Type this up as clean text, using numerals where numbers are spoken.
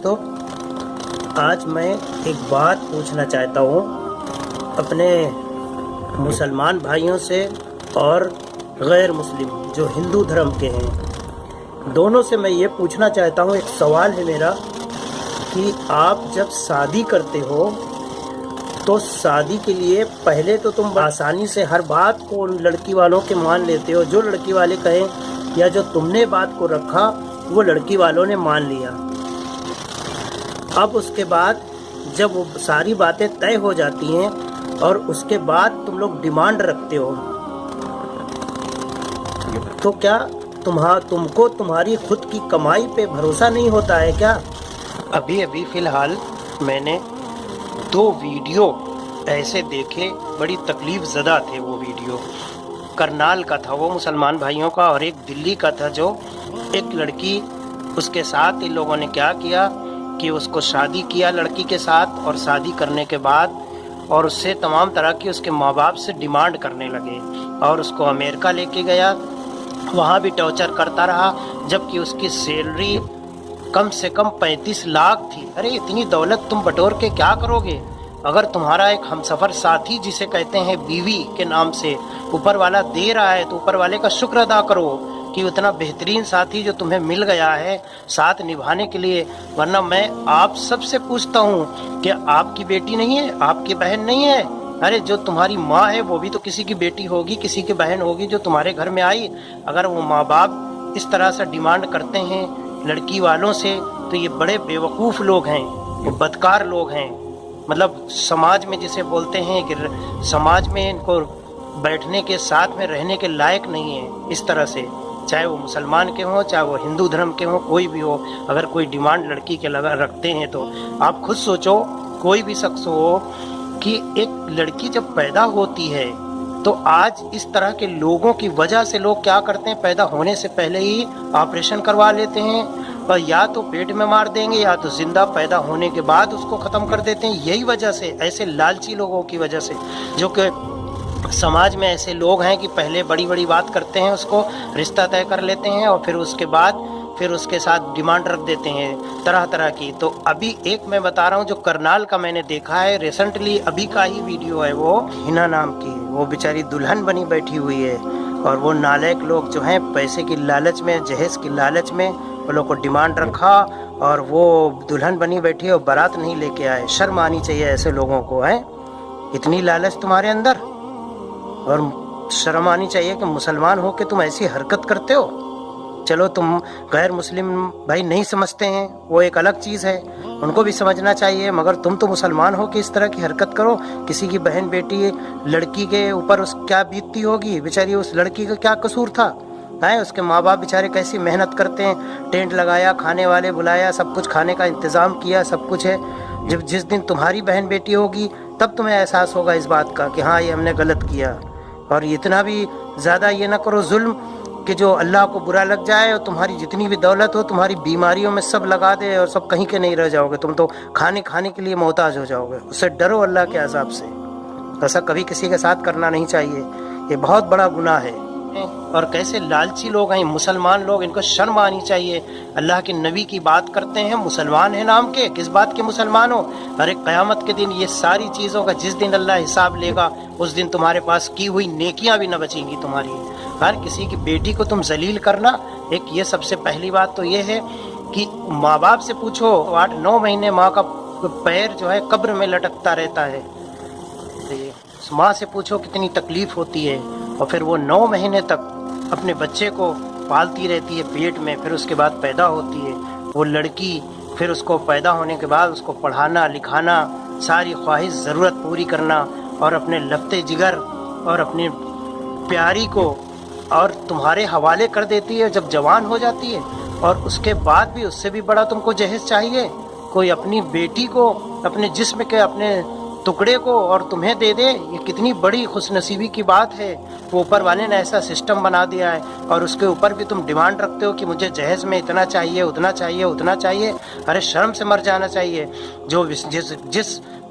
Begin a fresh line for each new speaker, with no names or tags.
دوستوں، آج میں ایک بات پوچھنا چاہتا ہوں اپنے مسلمان بھائیوں سے اور غیر مسلم جو ہندو دھرم کے ہیں، دونوں سے میں یہ پوچھنا چاہتا ہوں، ایک سوال ہے میرا کہ آپ جب شادی کرتے ہو تو شادی کے لیے پہلے تو تم آسانی سے ہر بات کو لڑکی والوں کے مان لیتے ہو، جو لڑکی والے کہیں یا جو تم نے بات کو رکھا وہ لڑکی والوں نے مان لیا۔ اب اس کے بعد جب وہ ساری باتیں طے ہو جاتی ہیں اور اس کے بعد تم لوگ ڈیمانڈ رکھتے ہو، تو کیا تم کو تمہاری خود کی کمائی پہ بھروسہ نہیں ہوتا ہے کیا؟ ابھی فی الحال میں نے 2 ویڈیو ایسے دیکھے، بڑی تکلیف زدہ تھے وہ ویڈیو۔ کرنال کا تھا وہ مسلمان بھائیوں کا، اور ایک دلی کا تھا، جو ایک لڑکی اس کے ساتھ ان لوگوں نے کیا کیا کہ اس کو شادی کیا لڑکی کے ساتھ، اور شادی کرنے کے بعد اور اس سے تمام طرح کی اس کے ماں باپ سے ڈیمانڈ کرنے لگے، اور اس کو امریکہ لے کے گیا، وہاں بھی ٹارچر کرتا رہا، جبکہ اس کی سیلری کم سے کم 35 لاکھ تھی۔ ارے اتنی دولت تم بٹور کے کیا کرو گے؟ اگر تمہارا ایک ہمسفر ساتھی جسے کہتے ہیں بیوی کے نام سے اوپر والا دے رہا ہے تو اوپر والے کا شکر ادا کرو کہ اتنا بہترین ساتھی جو تمہیں مل گیا ہے ساتھ نبھانے کے لیے۔ ورنہ میں آپ سب سے پوچھتا ہوں کہ آپ کی بیٹی نہیں ہے، آپ کی بہن نہیں ہے؟ ارے جو تمہاری ماں ہے وہ بھی تو کسی کی بیٹی ہوگی، کسی کی بہن ہوگی جو تمہارے گھر میں آئی۔ اگر وہ ماں باپ اس طرح سے ڈیمانڈ کرتے ہیں لڑکی والوں سے تو یہ بڑے بیوقوف لوگ ہیں، وہ بدکار لوگ ہیں، مطلب سماج میں جسے بولتے ہیں کہ سماج میں ان کو بیٹھنے کے ساتھ میں رہنے کے لائق نہیں ہے۔ اس طرح سے چاہے وہ مسلمان کے ہوں، چاہے وہ ہندو دھرم کے ہوں، کوئی بھی ہو، اگر کوئی ڈیمانڈ لڑکی کے رکھتے ہیں تو آپ خود سوچو، کوئی بھی شخص ہو کہ ایک لڑکی جب پیدا ہوتی ہے تو آج اس طرح کے لوگوں کی وجہ سے لوگ کیا کرتے ہیں، پیدا ہونے سے پہلے ہی آپریشن کروا لیتے ہیں، اور یا تو پیٹ میں مار دیں گے یا تو زندہ پیدا ہونے کے بعد اس کو ختم کر دیتے ہیں۔ یہی وجہ سے، ایسے لالچی لوگوں کی وجہ سے، جو کہ سماج میں ایسے لوگ ہیں کہ پہلے بڑی بڑی بات کرتے ہیں، اس کو رشتہ طے کر لیتے ہیں اور پھر اس کے بعد اس کے ساتھ ڈیمانڈ رکھ دیتے ہیں طرح طرح کی۔ تو ابھی ایک میں بتا رہا ہوں جو کرنال کا میں نے دیکھا ہے ریسنٹلی، ابھی کا ہی ویڈیو ہے، وہ ہنا نام کی، وہ بیچاری دلہن بنی بیٹھی ہوئی ہے، اور وہ نالائق لوگ جو ہیں پیسے کی لالچ میں، جہیز کی لالچ میں وہ لوگ کو ڈیمانڈ رکھا، اور وہ دلہن بنی بیٹھی ہے اور بارات نہیں لے کے آئے۔ شرم آنی چاہیے ایسے لوگوں کو، ہیں اتنی لالچ تمہارے اندر، اور شرم آنی چاہیے کہ مسلمان ہو کہ تم ایسی حرکت کرتے ہو۔ چلو تم غیر مسلم بھائی نہیں سمجھتے ہیں، وہ ایک الگ چیز ہے، ان کو بھی سمجھنا چاہیے، مگر تم تو مسلمان ہو کہ اس طرح کی حرکت کرو۔ کسی کی بہن بیٹی لڑکی کے اوپر اس کیا بیتتی ہوگی، بیچاری اس لڑکی کا کیا قصور تھا؟ اس کے ماں باپ بیچارے کیسی محنت کرتے ہیں، ٹینٹ لگایا، کھانے والے بلایا، سب کچھ کھانے کا انتظام کیا، سب کچھ ہے۔ جس دن تمہاری بہن بیٹی ہوگی تب تمہیں احساس ہوگا اس بات کا کہ ہاں یہ ہم نے غلط کیا۔ اور اتنا بھی زیادہ یہ نہ کرو ظلم کہ جو اللہ کو برا لگ جائے، اور تمہاری جتنی بھی دولت ہو تمہاری بیماریوں میں سب لگا دے اور سب کہیں کے نہیں رہ جاؤ گے، تم تو کھانے کے لیے محتاج ہو جاؤ گے۔ اس سے ڈرو اللہ کے عذاب سے، ایسا کبھی کسی کے ساتھ کرنا نہیں چاہیے، یہ بہت بڑا گناہ ہے۔ اور کیسے لالچی لوگ ہیں مسلمان لوگ، ان کو شرم آنی چاہیے۔ اللہ کے نبی کی بات کرتے ہیں، مسلمان ہیں نام کے، کس بات کے مسلمان ہو؟ اور ایک قیامت کے دن یہ ساری چیزوں کا جس دن اللہ حساب لے گا، اس دن تمہارے پاس کی ہوئی نیکیاں بھی نہ بچیں گی تمہاری۔ ہر کسی کی بیٹی کو تم ذلیل کرنا، ایک یہ سب سے پہلی بات تو یہ ہے کہ ماں باپ سے پوچھو، 8-9 مہینے ماں کا پیر جو ہے قبر میں لٹکتا رہتا ہے، ماں سے پوچھو کتنی تکلیف ہوتی ہے، اور پھر وہ 9 مہینے تک اپنے بچے کو پالتی رہتی ہے پیٹ میں، پھر اس کے بعد پیدا ہوتی ہے وہ لڑکی، پھر اس کو پیدا ہونے کے بعد اس کو پڑھانا لکھانا، ساری خواہش ضرورت پوری کرنا، اور اپنے لفتے جگر اور اپنی پیاری کو اور تمہارے حوالے کر دیتی ہے جب جوان ہو جاتی ہے، اور اس کے بعد بھی اس سے بھی بڑا تم کو جہیز چاہیے؟ کوئی اپنی بیٹی کو اپنے جسم کے اپنے ٹکڑے کو اور تمہیں دے دے، یہ کتنی بڑی خوش نصیبی کی بات ہے۔ وہ اوپر والے نے ایسا سسٹم بنا دیا ہے، اور اس کے اوپر بھی تم ڈیمانڈ رکھتے ہو کہ مجھے جہیز میں اتنا چاہیے، اتنا چاہیے، اتنا چاہیے۔ ارے شرم سے مر جانا چاہیے۔ جو جس